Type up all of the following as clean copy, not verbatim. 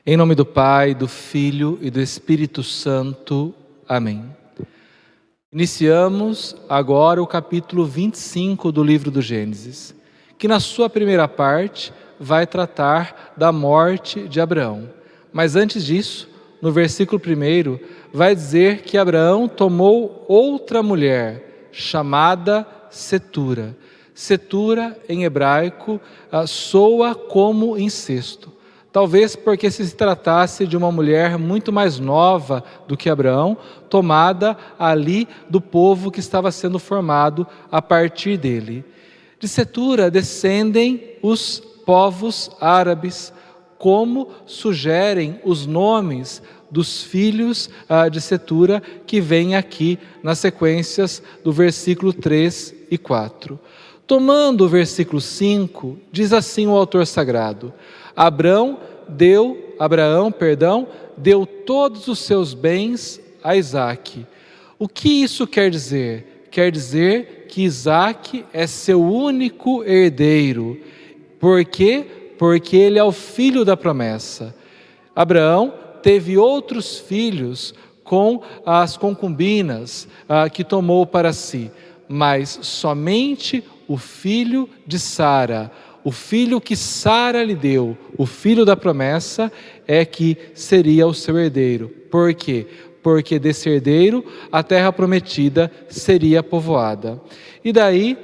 Em nome do Pai, do Filho e do Espírito Santo. Amém. Iniciamos agora o capítulo 25 do livro do Gênesis, que na sua primeira parte vai tratar da morte de Abraão. Mas antes disso, no versículo 1, vai dizer que Abraão tomou outra mulher, chamada Cetura. Cetura, em hebraico, soa como incesto. Talvez porque se tratasse de uma mulher muito mais nova do que Abraão, tomada ali do povo que estava sendo formado a partir dele. De Cetura descendem os povos árabes, como sugerem os nomes dos filhos de Cetura que vêm aqui nas sequências do versículo 3 e 4. Tomando o versículo 5, diz assim o autor sagrado: Abraão deu todos os seus bens a Isaque. O que isso quer dizer? Quer dizer que Isaque é seu único herdeiro. Por quê? Porque ele é o filho da promessa. Abraão teve outros filhos com as concubinas que tomou para si, mas somente o filho de Sara, o filho que Sara lhe deu, o filho da promessa, é que seria o seu herdeiro. Por quê? Porque desse herdeiro a terra prometida seria povoada. E daí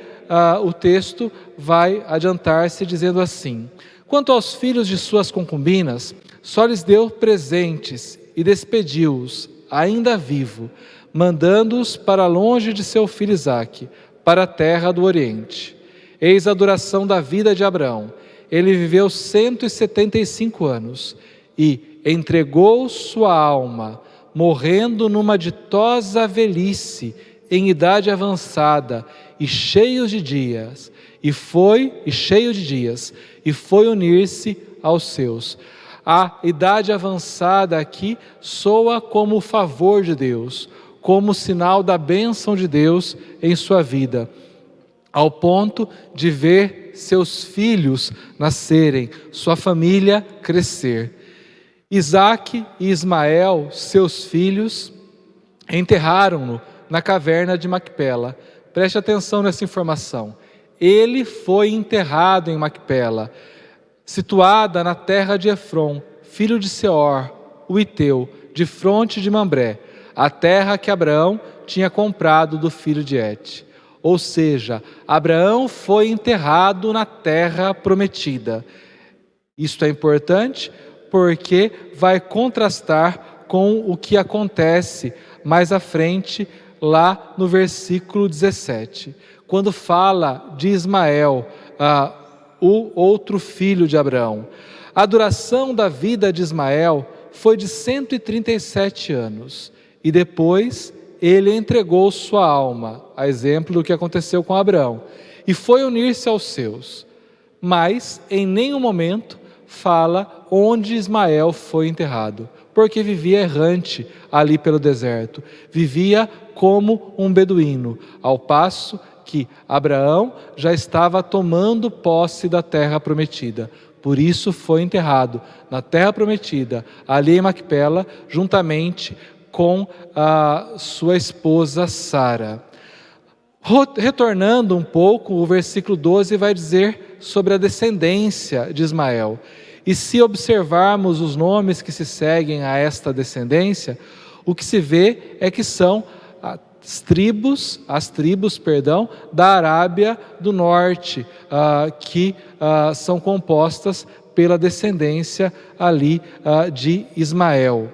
o texto vai adiantar-se dizendo assim: quanto aos filhos de suas concubinas, só lhes deu presentes e despediu-os, ainda vivo, mandando-os para longe de seu filho Isaque, para a terra do Oriente. Eis a duração da vida de Abraão. Ele viveu 175 anos e entregou sua alma, morrendo numa ditosa velhice, em idade avançada e cheio de dias, e foi unir-se aos seus. A idade avançada aqui soa como o favor de Deus, como sinal da bênção de Deus em sua vida, ao ponto de ver seus filhos nascerem, sua família crescer. Isaque e Ismael, seus filhos, enterraram-no na caverna de Macpela. Preste atenção nessa informação. Ele foi enterrado em Macpela, situada na terra de Efron, filho de Seor, o Iteu, de fronte de Mambré, a terra que Abraão tinha comprado do filho de Et. Ou seja, Abraão foi enterrado na terra prometida. Isto é importante porque vai contrastar com o que acontece mais à frente, lá no versículo 17, quando fala de Ismael, o outro filho de Abraão. A duração da vida de Ismael foi de 137 anos, e depois ele entregou sua alma, a exemplo do que aconteceu com Abraão, e foi unir-se aos seus. Mas em nenhum momento fala onde Ismael foi enterrado, porque vivia errante ali pelo deserto, vivia como um beduíno, ao passo que Abraão já estava tomando posse da terra prometida. Por isso foi enterrado na terra prometida, ali em Macpela, juntamente com a sua esposa Sara. Retornando um pouco, o versículo 12 vai dizer sobre a descendência de Ismael. E se observarmos os nomes que se seguem a esta descendência, o que se vê é que são as tribos da Arábia do Norte, que são compostas pela descendência ali de Ismael.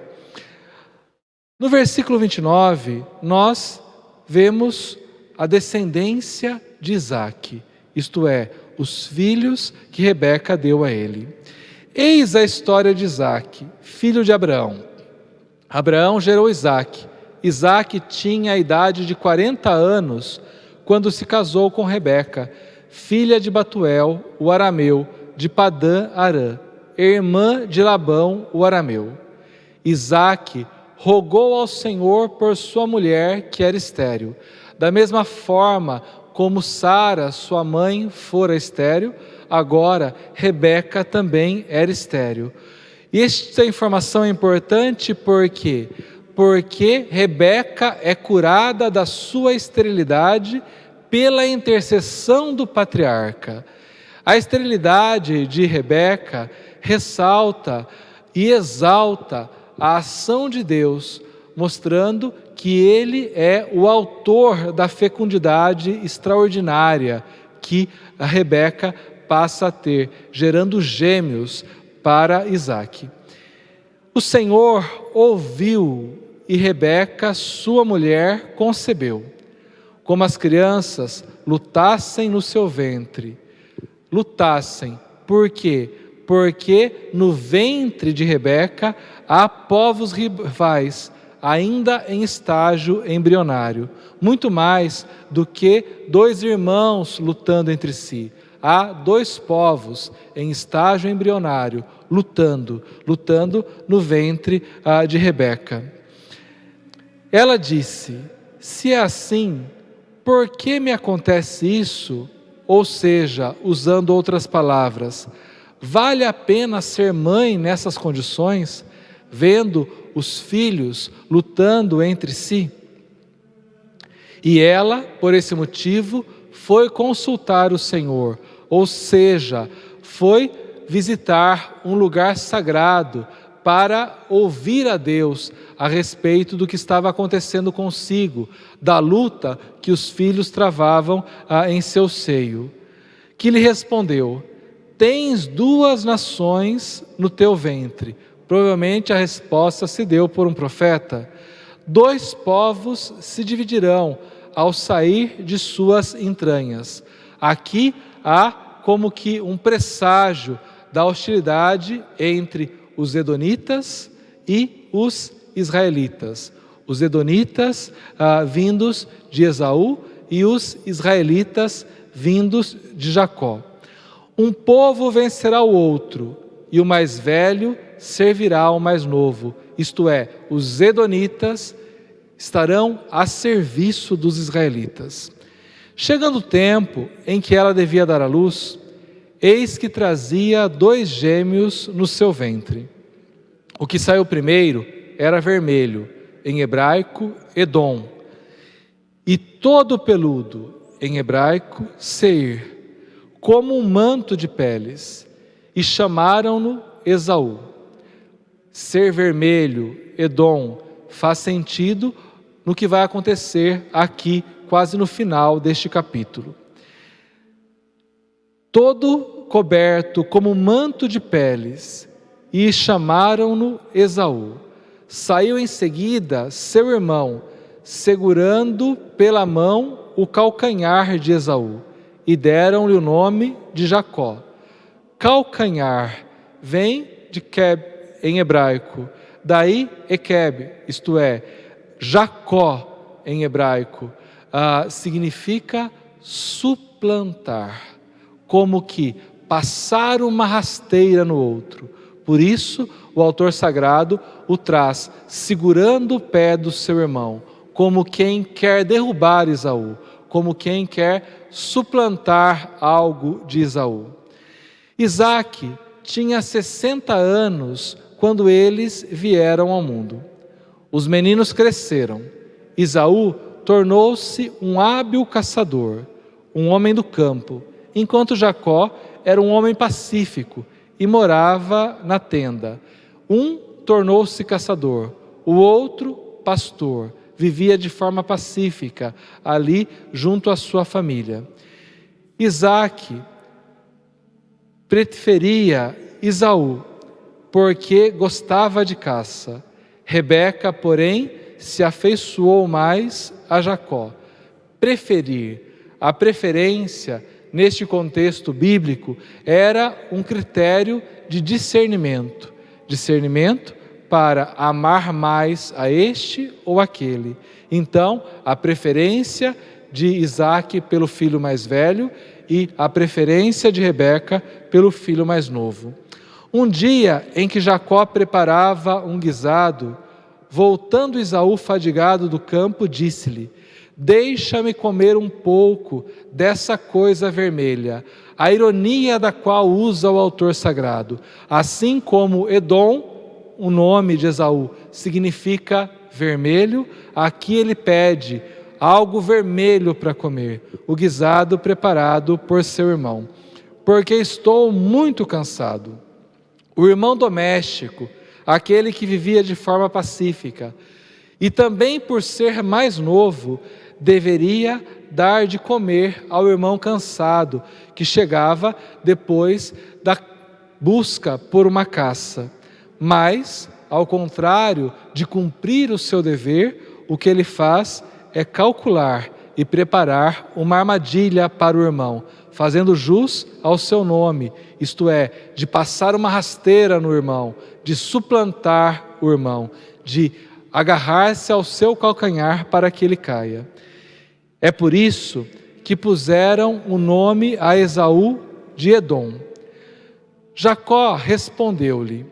No versículo 29, nós vemos a descendência de Isaque, isto é, os filhos que Rebeca deu a ele. Eis a história de Isaque, filho de Abraão. Abraão gerou Isaque. Isaque tinha a idade de 40 anos quando se casou com Rebeca, filha de Batuel, o arameu, de Padã Arã, irmã de Labão, o arameu. Isaque rogou ao Senhor por sua mulher, que era estéril. Da mesma forma como Sara, sua mãe, fora estéril, agora Rebeca também era estéril. E esta informação é importante porque Rebeca é curada da sua esterilidade pela intercessão do patriarca. A esterilidade de Rebeca ressalta e exalta a ação de Deus, mostrando que Ele é o autor da fecundidade extraordinária que a Rebeca passa a ter, gerando gêmeos para Isaque. O Senhor ouviu e Rebeca, sua mulher, concebeu. Como as crianças lutassem no seu ventre. Lutassem. Por quê? Porque no ventre de Rebeca há povos rivais, ainda em estágio embrionário. Muito mais do que dois irmãos lutando entre si. Há dois povos em estágio embrionário, lutando no ventre de Rebeca. Ela disse: se é assim, por que me acontece isso? Ou seja, usando outras palavras, vale a pena ser mãe nessas condições, vendo os filhos lutando entre si? E ela, por esse motivo, foi consultar o Senhor, ou seja, foi visitar um lugar sagrado para ouvir a Deus a respeito do que estava acontecendo consigo, da luta que os filhos travavam em seu seio. Que lhe respondeu: tens duas nações no teu ventre. Provavelmente a resposta se deu por um profeta. Dois povos se dividirão ao sair de suas entranhas. Aqui há como que um presságio da hostilidade entre os edonitas e os israelitas. Os edonitas vindos de Esaú e os israelitas vindos de Jacó. Um povo vencerá o outro, e o mais velho servirá ao mais novo. Isto é, os edonitas estarão a serviço dos israelitas. Chegando o tempo em que ela devia dar à luz, eis que trazia dois gêmeos no seu ventre. O que saiu primeiro era vermelho, em hebraico, Edom, e todo peludo, em hebraico, Seir, como um manto de peles, e chamaram-no Esaú. Ser vermelho, Edom, faz sentido no que vai acontecer aqui, quase no final deste capítulo. Todo coberto como um manto de peles, e chamaram-no Esaú. Saiu em seguida seu irmão, segurando pela mão o calcanhar de Esaú, e deram-lhe o nome de Jacó. Calcanhar vem de Keb em hebraico, daí Ekeb, isto é, Jacó em hebraico, significa suplantar, como que passar uma rasteira no outro. Por isso, o autor sagrado o traz segurando o pé do seu irmão, como quem quer derrubar Esaú, como quem quer suplantar algo de Esaú. Isaque tinha 60 anos quando eles vieram ao mundo. Os meninos cresceram. Esaú tornou-se um hábil caçador, um homem do campo, enquanto Jacó era um homem pacífico e morava na tenda. Um tornou-se caçador, o outro pastor, vivia de forma pacífica ali junto à sua família. Isaque preferia Esaú porque gostava de caça. Rebeca, porém, se afeiçoou mais a Jacó. Preferir. A preferência, neste contexto bíblico, era um critério de discernimento. Discernimento para amar mais a este ou aquele. Então, a preferência de Isaque pelo filho mais velho e a preferência de Rebeca pelo filho mais novo. Um dia em que Jacó preparava um guisado, voltando Esaú fadigado do campo, disse-lhe: Deixa-me comer um pouco dessa coisa vermelha, a ironia da qual usa o autor sagrado. Assim como Edom, o nome de Esaú, significa vermelho, aqui ele pede algo vermelho para comer, o guisado preparado por seu irmão. Porque estou muito cansado. O irmão doméstico, aquele que vivia de forma pacífica, e também por ser mais novo, deveria dar de comer ao irmão cansado, que chegava depois da busca por uma caça. Mas, ao contrário de cumprir o seu dever, o que ele faz é calcular e preparar uma armadilha para o irmão, fazendo jus ao seu nome, isto é, de passar uma rasteira no irmão, de suplantar o irmão, de agarrar-se ao seu calcanhar para que ele caia. É por isso que puseram o nome a Esaú de Edom. Jacó respondeu-lhe: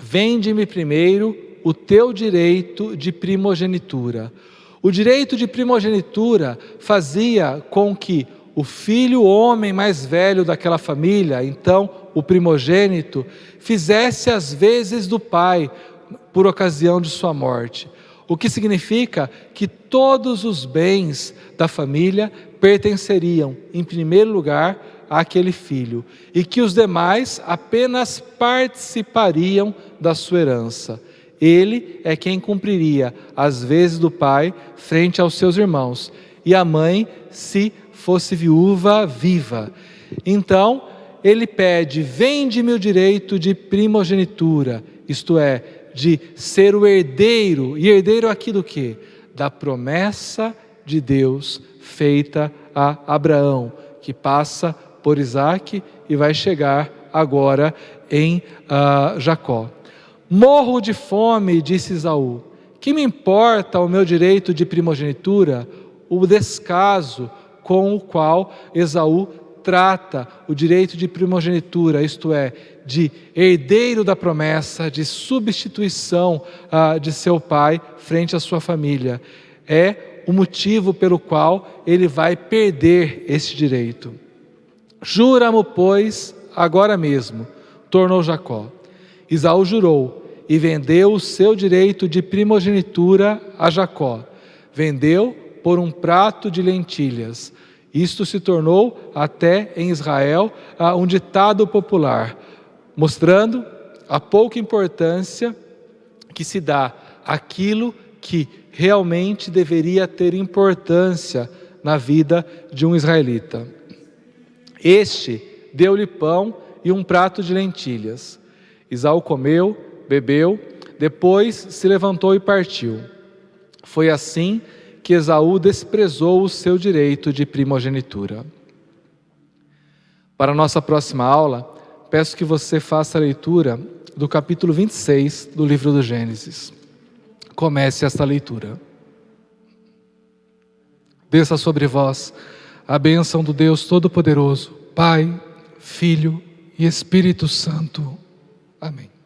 vende-me primeiro o teu direito de primogenitura. O direito de primogenitura fazia com que o filho homem mais velho daquela família, então o primogênito, fizesse as vezes do pai por ocasião de sua morte. O que significa que todos os bens da família pertenceriam, em primeiro lugar, àquele filho, e que os demais apenas participariam da sua herança. Ele é quem cumpriria as vezes do pai frente aos seus irmãos, e a mãe, se fosse viúva, viva. Então, ele pede: vende-me o direito de primogenitura, isto é, de ser o herdeiro. E herdeiro aqui do quê? Da promessa de Deus feita a Abraão, que passa por Isaque e vai chegar agora em Jacó. Morro de fome, disse Esaú. Que me importa o meu direito de primogenitura? O descaso com o qual Esaú trata o direito de primogenitura, isto é, de herdeiro da promessa, de substituição de seu pai frente à sua família. É o motivo pelo qual ele vai perder esse direito. Jura-mo, pois, agora mesmo, tornou Jacó. Esaú jurou e vendeu o seu direito de primogenitura a Jacó. Vendeu por um prato de lentilhas. Isto se tornou até em Israel um ditado popular, mostrando a pouca importância que se dá àquilo que realmente deveria ter importância na vida de um israelita. Este deu-lhe pão e um prato de lentilhas. Esaú comeu, bebeu, depois se levantou e partiu. Foi assim que Esaú desprezou o seu direito de primogenitura. Para a nossa próxima aula, peço que você faça a leitura do capítulo 26 do livro do Gênesis. Comece esta leitura. Desça sobre vós a bênção do Deus Todo-Poderoso, Pai, Filho e Espírito Santo. Amém.